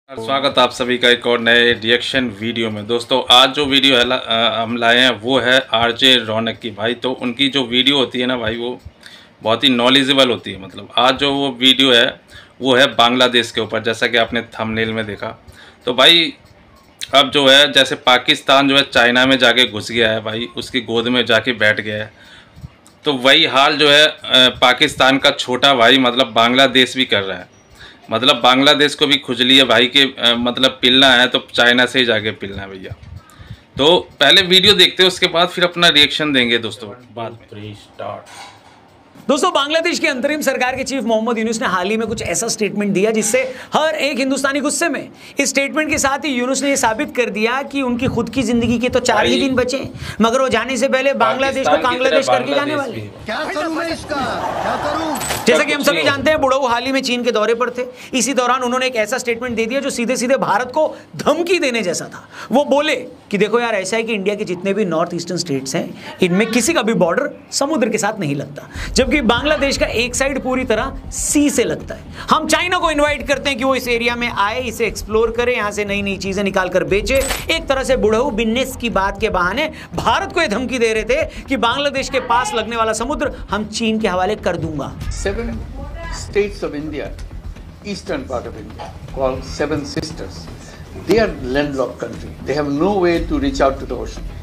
स्वागत आप सभी का एक और नए रिएक्शन वीडियो में। दोस्तों आज जो वीडियो है हम लाए हैं वो है आरजे रौनक की। भाई तो उनकी जो वीडियो होती है ना भाई, वो बहुत ही नॉलेजेबल होती है। मतलब आज जो वो वीडियो है वो है बांग्लादेश के ऊपर, जैसा कि आपने थंबनेल में देखा। तो भाई अब जो है जैसे पाकिस्तान जो है चाइना में जाके घुस गया है भाई, उसकी गोद में जाके बैठ गया है, तो वही हाल जो है पाकिस्तान का छोटा भाई मतलब बांग्लादेश भी कर रहा है। मतलब बांग्लादेश को भी खुजली है भाई के मतलब पिलना है तो चाइना से ही जाके पिलना है भैया। तो पहले वीडियो देखते हैं, उसके बाद फिर अपना रिएक्शन देंगे दोस्तों बाद में। दोस्तों बांग्लादेश की अंतरिम सरकार के चीफ मोहम्मद यूनुस ने हाल ही में कुछ ऐसा स्टेटमेंट दिया जिससे हर एक हिंदुस्तानी गुस्से में। इस स्टेटमेंट के साथ ही यूनुस ने यह साबित कर दिया कि उनकी खुद की जिंदगी के तो 4 ही दिन बचे, मगर वो जाने से पहले बांग्लादेश को बांग्लादेश करके जाने वाले। क्या करूं मैं इसका, क्या करूं? जैसा कि हम सभी जानते हैं, बुढ़ऊ हाल ही में चीन के दौरे पर थे। इसी दौरान उन्होंने एक ऐसा स्टेटमेंट दे दिया जो सीधे सीधे भारत को धमकी देने जैसा था। वो बोले कि देखो यार, ऐसा है कि इंडिया के जितने भी नॉर्थ ईस्टर्न स्टेट्स हैं, इनमें किसी का भी बॉर्डर समुद्र के साथ नहीं लगता, जबकि बांग्लादेश का एक साइड पूरी तरह सी से लगता है। हम चाइना को इनवाइट करते हैं कि वो इस एरिया में आए, इसे एक्सप्लोर करे, यहां से नई नई चीजें निकाल कर बेचे। एक तरह से बुढ़ऊ बिजनेस की बात के बहाने भारत को यह धमकी दे रहे थे कि बांग्लादेश के पास लगने वाला समुद्र हम चीन के हवाले कर दूंगा। 7 states of India, eastern part of India, called Seven Sisters, they are landlocked country. They have no way to reach out to the ocean.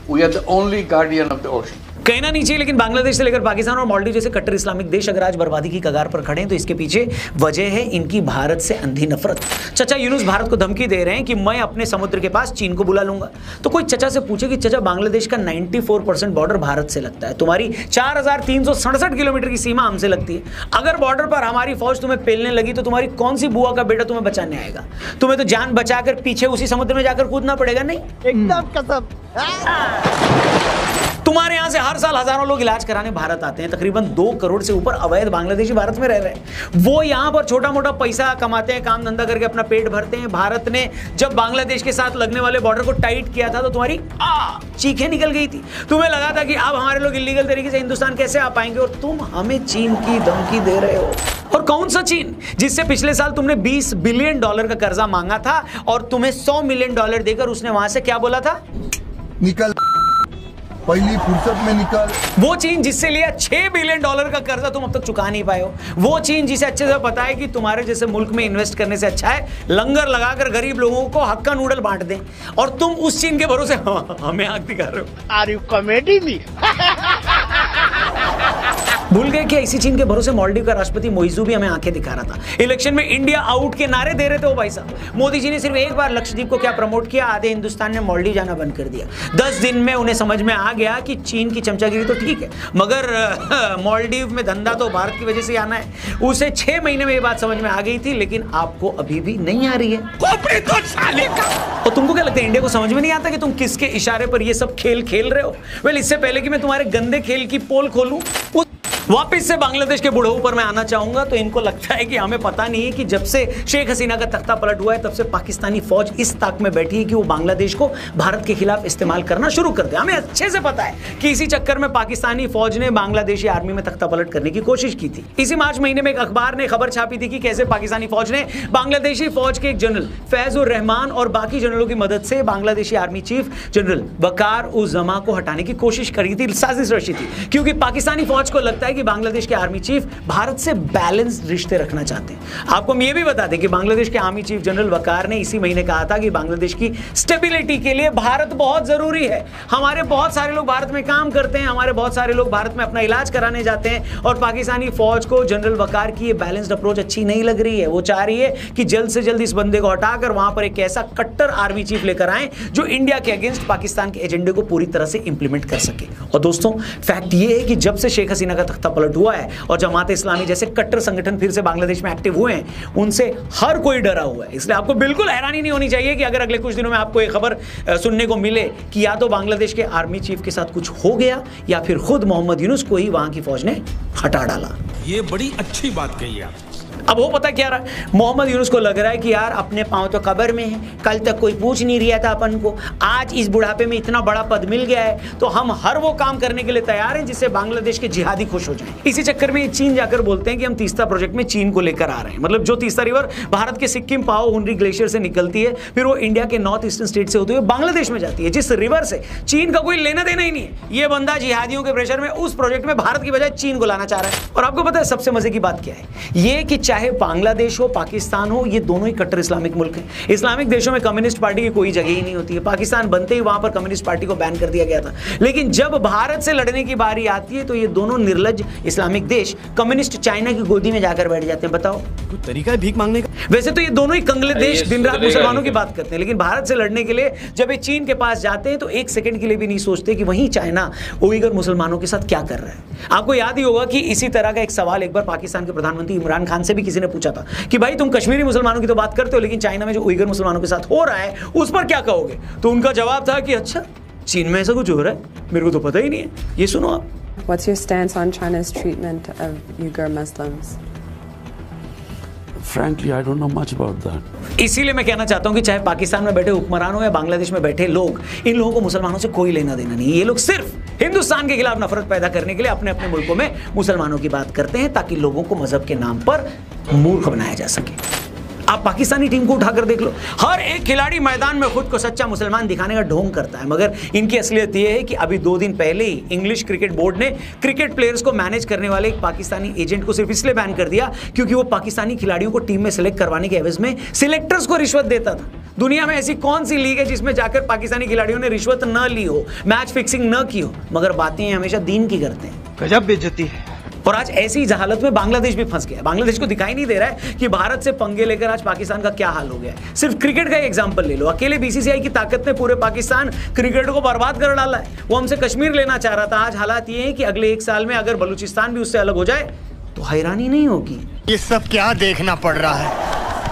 We are the only guardian of the ocean. कहना नहीं चाहिए, लेकिन बांग्लादेश से लेकर पाकिस्तान और मालदीव जैसे कट्टर Islamic देश अगर आज बर्बादी की कगार पर खड़े हैं तो इसके पीछे वजह है इनकी भारत से अंधी नफरत। चचा यूनुस भारत को धमकी दे रहे हैं कि मैं अपने समुद्र के पास चीन को बुला लूंगा। तो कोई चचा से पूछे कि चचा, बांग्लादेश का 94% बॉर्डर भारत से लगता है, तुम्हारी 4367 किलोमीटर की सीमा हमसे लगती है। अगर बॉर्डर पर हमारी फौज तुम्हें पेलने लगी तो तुम्हारी कौन सी बुआ का बेटा तुम्हें बचाने आएगा? तुम्हें तो जान बचाकर पीछे उसी समुद्र में जाकर कूदना पड़ेगा। नहीं, एकदम कसम। तुम्हारे यहां से हर साल हजारों लोग इलाज कराने भारत आते हैं। तकरीबन 2 करोड़ से ऊपर अवैध बांग्लादेशी भारत में रह रहे हैं। वो यहां पर छोटा मोटा पैसा कमाते हैं, काम धंधा करके अपना पेट भरते हैं। भारत ने जब बांग्लादेश के साथ लगने वाले बॉर्डर को टाइट किया था तो तुम्हारी चीखें निकल गई थी। तुम्हें लगा था कि अब हमारे लोग इलीगल तरीके से हिंदुस्तान कैसे आ पाएंगे, और तुम हमें चीन की धमकी दे रहे हो। और कौन सा चीन, जिससे पिछले साल तुमने $20 बिलियन का कर्जा मांगा था और तुम्हें $100 मिलियन देकर उसने वहां से क्या बोला था? निकल, पहली फुर्सत में निकल। वो चीन जिससे लिया $6 बिलियन का कर्जा तुम अब तक चुका नहीं पाए हो। वो चीन जिसे अच्छे से पता है कि तुम्हारे जैसे मुल्क में इन्वेस्ट करने से अच्छा है लंगर लगाकर गरीब लोगों को हक्का नूडल बांट दें, और तुम उस चीन के भरोसे हमें आग दिखा रहे हो। Are you comedy me? भूल गए कि इसी चीन के भरोसे मालदीव का राष्ट्रपति मोइजू भी हमें आंखें दिखा रहा था। इलेक्शन में इंडिया आउट के नारे दे रहे थे वो भाई साहब। मोदी जी ने सिर्फ एक बार लक्षद्वीप को क्या प्रमोट किया, आधे हिंदुस्तान ने मालदीव जाना बंद कर दिया। 10 दिन में उन्हें समझ में आ गया कि चीन की चमचागिरी तो ठीक है, मगर मालदीव में धंधा तो भारत की वजह से आना है। उसे 6 महीने में ये बात समझ में आ गई थी, लेकिन आपको अभी भी नहीं आ रही है। और तुमको क्या लगता है, इंडिया को समझ में नहीं आता कि तुम किसके इशारे पर ये सब खेल खेल रहे हो? वेल, इससे पहले कि मैं तुम्हारे गंदे खेल की पोल खोलूं, वापिस से बांग्लादेश के बुढ़ऊ पर मैं आना चाहूंगा। तो इनको लगता है कि हमें पता नहीं है कि जब से शेख हसीना का तख्ता पलट हुआ है तब से पाकिस्तानी फौज इस ताक में बैठी है कि वो बांग्लादेश को भारत के खिलाफ इस्तेमाल करना शुरू कर दे। हमें अच्छे से पता है कि इसी चक्कर में पाकिस्तानी फौज ने बांग्लादेशी आर्मी में तख्ता पलट करने की कोशिश की थी। इसी मार्च महीने में एक अखबार ने खबर छापी थी कि कैसे पाकिस्तानी फौज ने बांग्लादेशी फौज के एक जनरल फैजुर रहमान और बाकी जनरलों की मदद से बांग्लादेशी आर्मी चीफ जनरल वकार उज जमा को हटाने की कोशिश करी थी, साजिश रची थी, क्योंकि पाकिस्तानी फौज को लगता है कि बांग्लादेश के आर्मी चीफ भारत से बैलेंस्ड रिश्ते रखना चाहते हैं। आपको हम ये भी बता दें कि बांग्लादेश के आर्मी चीफ जनरल वकार ने इसी महीने कहा था कि बांग्लादेश की स्टेबिलिटी के लिए भारत बहुत जरूरी है। हमारे बहुत सारे लोग भारत में काम करते हैं, हमारे बहुत सारे लोग भारत में अपना इलाज कराने जाते हैं, और पाकिस्तानी फौज को जनरल वकार की ये बैलेंस्ड अप्रोच अच्छी नहीं लग रही है। वो चाह रही है कि जल्द से जल्द इस बंदे को हटाकर वहां पर एक ऐसा कट्टर आर्मी चीफ लेकर आए जो इंडिया के अगेंस्ट पाकिस्तान के एजेंडे को पूरी तरह से इंप्लीमेंट कर सके। और दोस्तों, फैक्ट ये है कि जब से शेख हसीना का तख्ता पलट हुआ है और जमात इस्लामी जैसे कट्टर संगठन फिर से बांग्लादेश में एक्टिव हुए हैं, उनसे हर कोई डरा हुआ है। इसलिए आपको बिल्कुल हैरानी नहीं होनी चाहिए कि अगर अगले कुछ दिनों में आपको एक खबर सुनने को मिले कि या तो बांग्लादेश के आर्मी चीफ के साथ कुछ हो गया या फिर खुद मोहम्मद यूनुस को ही वहां की फौज ने हटा डाला। ये बड़ी अच्छी बात कही आप। अब वो पता क्या रहा, मोहम्मद यूनुस को लग रहा है कि यार अपने पांव तो कब्र में है, कल तक कोई पूछ नहीं रहा था अपन को, आज इस बुढ़ापे में इतना बड़ा पद मिल गया है तो हम हर वो काम करने के लिए तैयार हैं जिससे बांग्लादेश के जिहादी खुश हो जाएं। इसी चक्कर में चीन जाकर बोलते हैं कि हम तीस्ता प्रोजेक्ट में चीन को लेकर आ रहे हैं। मतलब जो तीस्ता रिवर भारत के सिक्किम पाओ हुनरी ग्लेशियर से निकलती है, फिर वो इंडिया के नॉर्थ ईस्टर्न स्टेट से होते हुए बांग्लादेश में जाती है, जिस रिवर से चीन का कोई लेना देना ही नहीं है। ये बंदा जिहादियों के प्रेशर में उस प्रोजेक्ट में भारत की बजाय चीन को लाना चाह रहा है। और आपको पता है सबसे मजे की बात क्या है, ये कि चाहे बांग्लादेश हो पाकिस्तान हो, ये दोनों ही कट्टर इस्लामिक मुल्क हैं। इस्लामिक देशों में कम्युनिस्ट पार्टी की कोई जगह ही नहीं होती है। पाकिस्तान बनते ही वहां पर कम्युनिस्ट पार्टी को बैन कर दिया गया था, लेकिन जब भारत से लड़ने की बारी आती है तो ये दोनों निर्लज इस्लामिक देश कम्युनिस्ट चाइना की गोदी में जाकर बैठ जाते हैं। बताओ कोई तरीका है भीख मांगने का? वैसे तो ये दोनों ही कंगले देश दिन रात मुसलमानों की बात करते हैं, लेकिन भारत से लड़ने के लिए जब ये चीन के पास जाते हैं तो एक सेकंड के लिए भी नहीं सोचते कि वहीं चाइना उइगर मुसलमानों के साथ क्या कर रहा है। आपको याद ही होगा कि इसी तरह का एक सवाल एक बार पाकिस्तान के प्रधानमंत्री इमरान खान से भी किसी ने पूछा था कि भाई तुम कश्मीरी मुसलमानों की तो बात करते हो, लेकिन चाइना में जो उइगर मुसलमानों के साथ हो रहा है उस पर क्या कहोगे? तो उनका जवाब था कि अच्छा चीन में ऐसा कुछ हो रहा है, मेरे को तो पता ही नहीं है। ये सुनो आप। What's your stance on China's treatment of Uyghur Muslims? Frankly, I don't know much about that. इसीलिए मैं कहना चाहता हूं कि चाहे पाकिस्तान में बैठे हुक्मरान हो या बांग्लादेश में बैठे लोग, इन लोगों को मुसलमानों से कोई लेना देना नहीं है। ये लोग सिर्फ हिंदुस्तान के खिलाफ नफरत पैदा करने के लिए अपने अपने मुल्कों में मुसलमानों की बात करते हैं ताकि लोगों को मजहब के नाम पर मूर्ख बनाया जा सके। आप पाकिस्तानी टीम को उठाकर देख लो, हर एक खिलाड़ी मैदान में खुद को सच्चा मुसलमान दिखाने का ढोंग करता है, मगर इनकी असलियत यह है कि अभी 2 दिन पहले ही इंग्लिश क्रिकेट बोर्ड ने क्रिकेट प्लेयर्स को मैनेज करने वाले एक पाकिस्तानी एजेंट को सिर्फ इसलिए बैन कर दिया क्योंकि वो पाकिस्तानी खिलाड़ियों को टीम में सिलेक्ट करवाने के एवज में सिलेक्टर्स को रिश्वत देता था। दुनिया में ऐसी कौन सी लीग है जिसमें जाकर पाकिस्तानी खिलाड़ियों ने रिश्वत न ली हो, मैच फिक्सिंग न की हो, मगर बातें हमेशा दीन की करते हैं। गजब बेइज्जती है। और आज ऐसी जहालत में बांग्लादेश भी फंस गया है। बांग्लादेश को दिखाई नहीं दे रहा है कि भारत से पंगे लेकर आज पाकिस्तान का क्या हाल हो गया है। सिर्फ क्रिकेट का एग्जांपल ले लो, अकेले बीसीसीआई की ताकत ने पूरे पाकिस्तान क्रिकेट को बर्बाद कर डाला है। वो हमसे कश्मीर लेना चाह रहा था, आज हालात ये है कि अगले 1 साल में अगर बलूचिस्तान भी उससे अलग हो जाए तो हैरानी नहीं होगी। ये सब क्या देखना पड़ रहा है?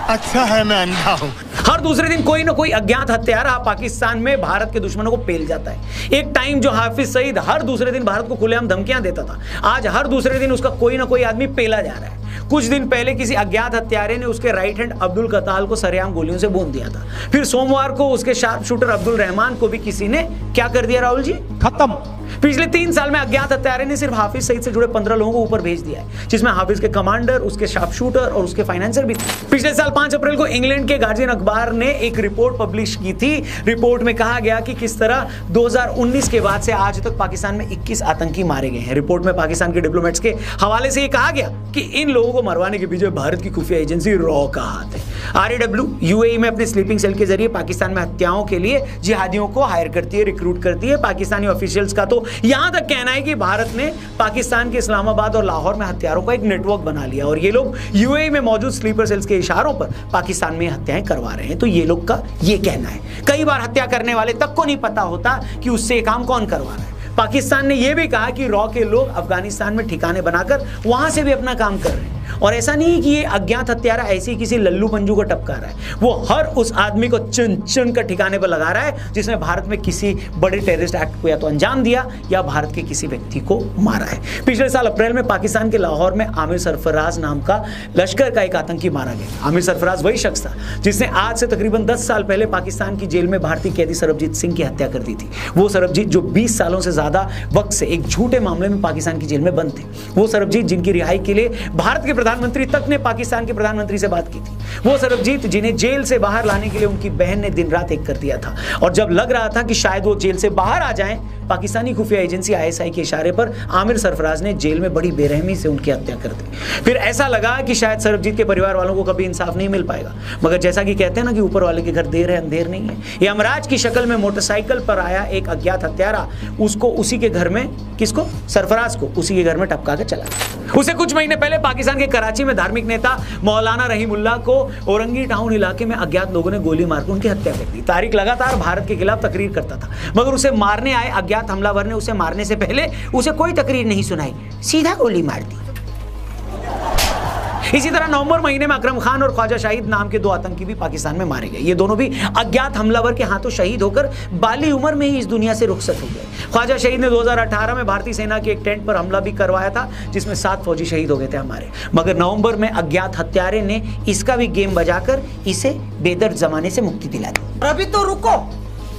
अच्छा है मैं अंधा हूँ। हर दूसरे दिन कोई ना कोई अज्ञात हत्यारा पाकिस्तान में भारत के दुश्मनों को पेल जाता है। एक टाइम जो हाफिज सईद हर दूसरे दिन भारत को खुलेआम धमकियां देता था, आज हर दूसरे दिन उसका कोई ना कोई आदमी पेला जा रहा है। कुछ दिन पहले किसी अज्ञात हत्यारे ने उसके राइट हैंड अब्दुल कताल को सरेआम गोलियों से भून दिया था। फिर सोमवार को उसके शार्प शूटर अब्दुल रहमान को भी किसी ने क्या कर दिया राहुल जी? खत्म। पिछले 3 साल में अज्ञात हत्यारे ने सिर्फ हाफिज सईद से जुड़े 15 लोगों को ऊपर भेज दिया है, जिसमें हाफिज के कमांडर, उसके शार्प शूटर और उसके फाइनेंसर भी। पिछले साल 5 अप्रैल को इंग्लैंड के गार्जियन अखबार ने एक रिपोर्ट पब्लिश की थी। रिपोर्ट में कहा गया कि किस तरह 2019 के बाद से आज तक पाकिस्तान में 21 आतंकी मारे गए हैं। रिपोर्ट में पाकिस्तान के डिप्लोमेट्स के हवाले से यह कहा गया कि इन लोगों को मरवाने के पीछे भारत की खुफिया एजेंसी रॉ का हाथ है। RAW UAE में अपने स्लीपिंग सेल के जरिए पाकिस्तान में हत्याओं के लिए जिहादियों को हायर करती है, रिक्रूट करती है। पाकिस्तानी ऑफिशियल्स का तो यहां तक कहना है कि भारत ने पाकिस्तान के इस्लामाबाद और लाहौर में हत्यारों का एक नेटवर्क बना लिया और ये लोग UAE में मौजूद स्लीपर सेल्स के इशारों पर पाकिस्तान में हत्याएं करवा रहे हैं। तो ये लोग का ये कहना है। कई बार हत्या करने वाले तक को नहीं पता होता कि उससे ये काम कौन करवा रहा है। पाकिस्तान ने यह भी कहा कि रॉ के लोग अफगानिस्तान में ठिकाने बनाकर वहां से भी अपना काम कर रहे हैं। और ऐसा नहीं कि ये अज्ञात हत्यारा ऐसे ही किसी लल्लू पंजू को टपका रहा है, वो हर उस आदमी को चुन चुन कर ठिकाने पर लगा रहा है जिसने भारत में किसी बड़े टेररिस्ट एक्ट को या तो अंजाम दिया या भारत के किसी व्यक्ति को मारा है। पिछले साल अप्रैल में पाकिस्तान के लाहौर में आमिर सरफराज नाम का लश्कर का एक आतंकी मारा गया। आमिर सरफराज वही शख्स था जिसने आज से तकरीबन 10 साल पहले पाकिस्तान की जेल में भारतीय कैदी सरबजीत सिंह की हत्या कर दी थी। वो सरबजीत जो 20 सालों से ज्यादा वक्त से एक झूठे मामले में पाकिस्तान की जेल में बंद थे। वो सरबजीत जिनकी रिहाई के लिए भारत के प्रधानमंत्री तक ने पाकिस्तान के प्रधानमंत्री से बात की थी। वो सरबजीत जिन्हें जेल से बाहर लाने के लिए उनकी बहन ने दिन रात एक कर दिया था। और जब लग रहा था कि शायद वो जेल से बाहर आ जाएं, पाकिस्तानी खुफिया एजेंसी ISI के इशारे पर आमिर सरफराज ने जेल में बड़ी बेरहमी से उनकी हत्या कर दी। फिर ऐसा लगा कि शायद सरबजीत के परिवार वालों को कभी इंसाफ नहीं मिल पाएगा, मगर जैसा कि कहते हैं ना कि ऊपर वाले के घर देर है अंधेर नहीं है, यमराज की शक्ल में मोटरसाइकिल पर आया एक अज्ञात हत्यारा उसको उसी के घर में, किसको? सरफराज को उसी के घर में टपका के चला गया। उसे कुछ महीने पहले पाकिस्तान के कराची में धार्मिक नेता मौलाना रहीमुल्लाह को औरंगी टाउन इलाके में अज्ञात लोगों ने गोली मारकर उनकी हत्या कर दी। तारिक लगातार भारत के खिलाफ तकरीर करता था, मगर उसे मारने आए अज्ञात हमलावर ने उसे मारने से पहले उसे कोई तकरीर नहीं सुनाई, सीधा गोली मार दी। इसी तरह नवंबर महीने में अकरम खान और ख्वाजा शाहिद नाम के 2 आतंकी भी पाकिस्तान में मारे गए। ये दोनों भी अज्ञात हमलावर के हाथों शहीद होकर बाली उम्र में ही इस दुनिया से रुखसत हो गए। ख्वाजा शहीद ने 2018 में भारतीय सेना के एक टेंट पर हमला भी करवाया था, जिसमें 7 फौजी शहीद हो गए थे हमारे। मगर नवंबर में अज्ञात हत्यारे ने इसका भी गेम बजाकर इसे बेदर्द जमाने से मुक्ति दिला दी। अभी तो रुको,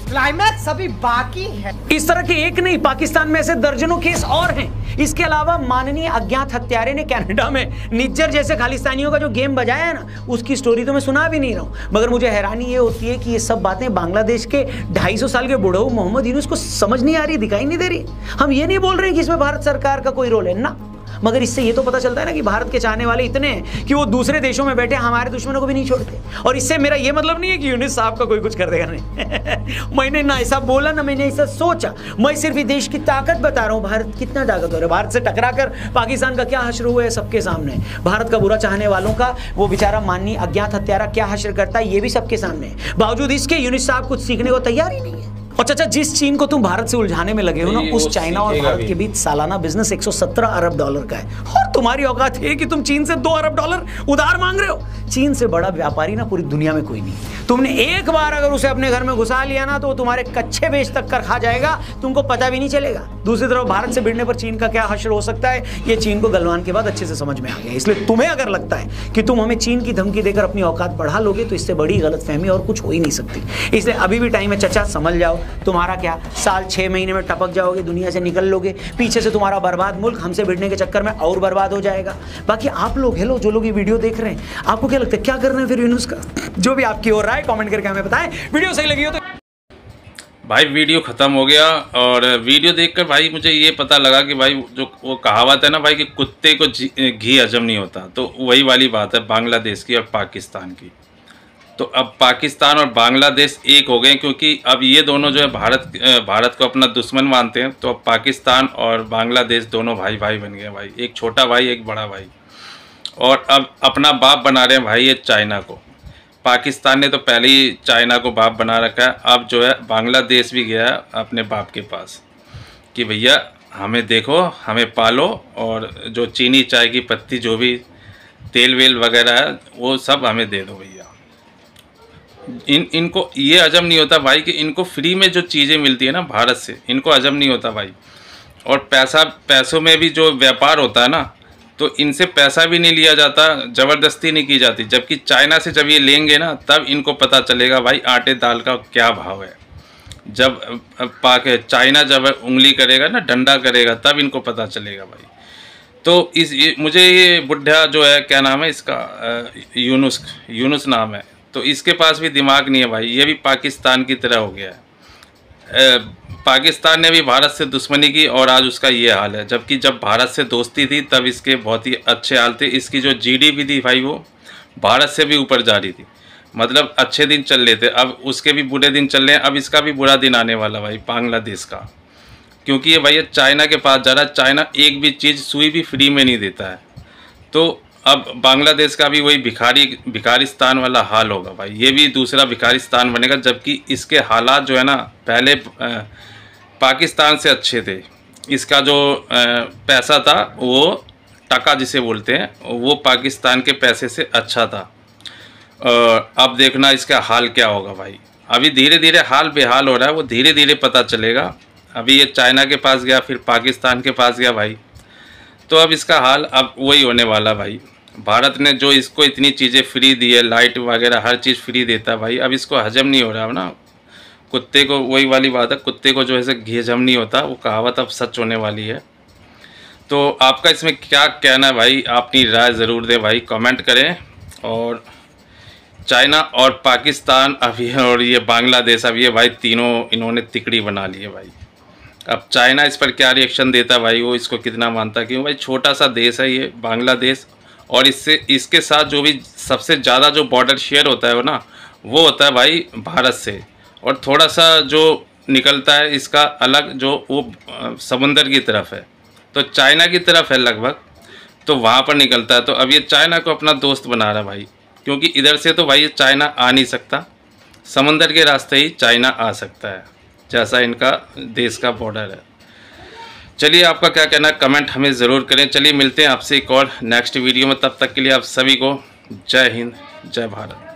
क्लाइमैक्स अभी बाकी है। इस तरह के एक नहीं, पाकिस्तान में ऐसे दर्जनों केस और हैं। इसके अलावा माननीय अज्ञात हत्यारे ने कनाडा में निज्जर जैसे खालिस्तानियों का जो गेम बजाया है ना, उसकी स्टोरी तो मैं सुना भी नहीं रहा हूं, मगर मुझे हैरानी ये होती है कि ये सब बातें बांग्लादेश के 250 साल के बुढ़ऊ मोहम्मद यूनुस को समझ नहीं आ रही, दिखाई नहीं दे रही। हम ये नहीं बोल रहे कि इसमें भारत सरकार का कोई रोल है ना, मगर इससे ये तो पता चलता है ना कि भारत के चाहने वाले इतने हैं कि वो दूसरे देशों में बैठे हमारे दुश्मनों को भी नहीं छोड़ते। और इससे मेरा ये मतलब नहीं है कि यूनुस साहब का कोई कुछ कर देगा, नहीं। मैंने ना ऐसा बोला ना मैंने ऐसा सोचा, मैं सिर्फ देश की ताकत बता रहा हूँ। भारत कितना ताकतवर है, भारत से टकराकर पाकिस्तान का क्या हश्र हुआ है सबके सामने। भारत का बुरा चाहने वालों का वो बेचारा माननीय अज्ञात हत्यारा क्या हश्र करता है ये भी सबके सामने है। बावजूद इसके यूनुस साहब कुछ सीखने को तैयार ही नहीं है। और चाचा, जिस चीन को तुम भारत से उलझाने में लगे हो ना, उस चाइना और भारत के बीच सालाना बिजनेस 117 अरब डॉलर का है। और तुम्हारी औकात है कि तुम चीन से 2 अरब डॉलर उधार मांग रहे हो। चीन से बड़ा व्यापारी ना पूरी दुनिया में कोई नहीं। तुमने एक बार अगर उसे अपने घर में घुसा लिया ना, तो वो तुम्हारे कच्चे बेच तक कर खा जाएगा, तुमको पता भी नहीं चलेगा। दूसरी तरफ भारत से भिड़ने पर चीन का क्या हश्र हो सकता है, ये चीन को गलवान के बाद अच्छे से समझ में आ गया। इसलिए तुम्हें अगर लगता है कि तुम हमें चीन की धमकी देकर अपनी औकात बढ़ा लोगे, तो इससे बड़ी गलतफहमी और कुछ हो ही नहीं सकती। इसलिए अभी भी टाइम है चाचा, समझ जाओ। तुम्हारा क्या, साल 6 महीने में टपक जाओगे, दुनिया से निकल लोगे, पीछे से तुम्हारा बर्बाद मुल्क हमसे भिड़ने के चक्कर में और बर्बाद हो जाएगा। बाकी आप लोग, हेलो, जो लोग ये वीडियो देख रहे हैं, आपको क्या लगता है क्या करना है फिर यूनुस का? जो भी आपकी ओर राय कमेंट करके हमें बताएं। वीडियो सही लगी हो तो भाई वीडियो ख़त्म हो गया। और वीडियो देखकर भाई मुझे ये पता लगा कि भाई जो वो कहावत है ना भाई कि कुत्ते को घी हजम नहीं होता, तो वही वाली बात है बांग्लादेश की और पाकिस्तान की। तो अब पाकिस्तान और बांग्लादेश एक हो गए, क्योंकि अब ये दोनों जो है भारत को अपना दुश्मन मानते हैं। तो अब पाकिस्तान और बांग्लादेश दोनों भाई भाई बन गए भाई, एक छोटा भाई एक बड़ा भाई। और अब अपना बाप बना रहे हैं भाई ये चाइना को। पाकिस्तान ने तो पहले ही चाइना को बाप बना रखा है, अब जो है बांग्लादेश भी गया है अपने बाप के पास कि भैया हमें देखो, हमें पालो, और जो चीनी चाय की पत्ती जो भी तेल वेल वगैरह है वो सब हमें दे दो भैया। इनको ये हजम नहीं होता भाई कि इनको फ्री में जो चीज़ें मिलती है ना भारत से, इनको हजम नहीं होता भाई। और पैसों में भी जो व्यापार होता है ना, तो इनसे पैसा भी नहीं लिया जाता, ज़बरदस्ती नहीं की जाती। जबकि चाइना से जब ये लेंगे ना, तब इनको पता चलेगा भाई आटे दाल का क्या भाव है। जब चाइना जब उंगली करेगा ना, डंडा करेगा, तब इनको पता चलेगा भाई। तो मुझे ये बुढ़ा जो है, क्या नाम है इसका, यूनुस नाम है, तो इसके पास भी दिमाग नहीं है भाई। ये भी पाकिस्तान की तरह हो गया है। पाकिस्तान ने भी भारत से दुश्मनी की और आज उसका ये हाल है। जबकि जब भारत से दोस्ती थी तब इसके बहुत ही अच्छे हाल थे। इसकी जो जीडीपी थी भाई वो भारत से भी ऊपर जा रही थी, मतलब अच्छे दिन चल रहे थे। अब उसके भी बुरे दिन चल रहे हैं, अब इसका भी बुरा दिन आने वाला भाई बांग्लादेश का, क्योंकि ये भैया चाइना के पास जा रहा है। चाइना एक भी चीज़ सुई भी फ्री में नहीं देता है। तो अब बांग्लादेश का भी वही भिखारिस्तान वाला हाल होगा भाई, ये भी दूसरा भिखारिस्तान बनेगा। जबकि इसके हालात जो है ना, पहले पाकिस्तान से अच्छे थे। इसका जो पैसा था वो टका जिसे बोलते हैं, वो पाकिस्तान के पैसे से अच्छा था। अब देखना इसका हाल क्या होगा भाई। अभी धीरे धीरे हाल बेहाल हो रहा है, वो धीरे धीरे पता चलेगा। अभी ये चाइना के पास गया, फिर पाकिस्तान के पास गया भाई, तो अब इसका हाल अब वही होने वाला भाई। भारत ने जो इसको इतनी चीज़ें फ्री दी है, लाइट वगैरह हर चीज़ फ्री देता है भाई, अब इसको हजम नहीं हो रहा है ना। कुत्ते को, वही वाली बात है, कुत्ते को जो है घी हजम नहीं होता, वो कहावत अब सच होने वाली है। तो आपका इसमें क्या कहना है भाई, अपनी राय ज़रूर दें भाई, कमेंट करें। और चाइना और पाकिस्तान अभी और ये बांग्लादेश, अब ये भाई तीनों इन्होंने तिकड़ी बना ली है भाई। अब चाइना इस पर क्या रिएक्शन देता है भाई, वो इसको कितना मानता है, क्योंकि भाई छोटा सा देश है ये बांग्लादेश। और इसके साथ जो भी सबसे ज़्यादा जो बॉर्डर शेयर होता है वो ना, वो होता है भाई भारत से। और थोड़ा सा जो निकलता है इसका अलग, जो वो समुंदर की तरफ है, तो चाइना की तरफ है लगभग, तो वहाँ पर निकलता है। तो अब ये चाइना को अपना दोस्त बना रहा है भाई, क्योंकि इधर से तो भाई ये चाइना आ नहीं सकता, समंदर के रास्ते ही चाइना आ सकता है, जैसा इनका देश का बॉर्डर है। चलिए आपका क्या कहना है कमेंट हमें ज़रूर करें। चलिए मिलते हैं आपसे एक और नेक्स्ट वीडियो में, तब तक के लिए आप सभी को जय हिंद जय भारत।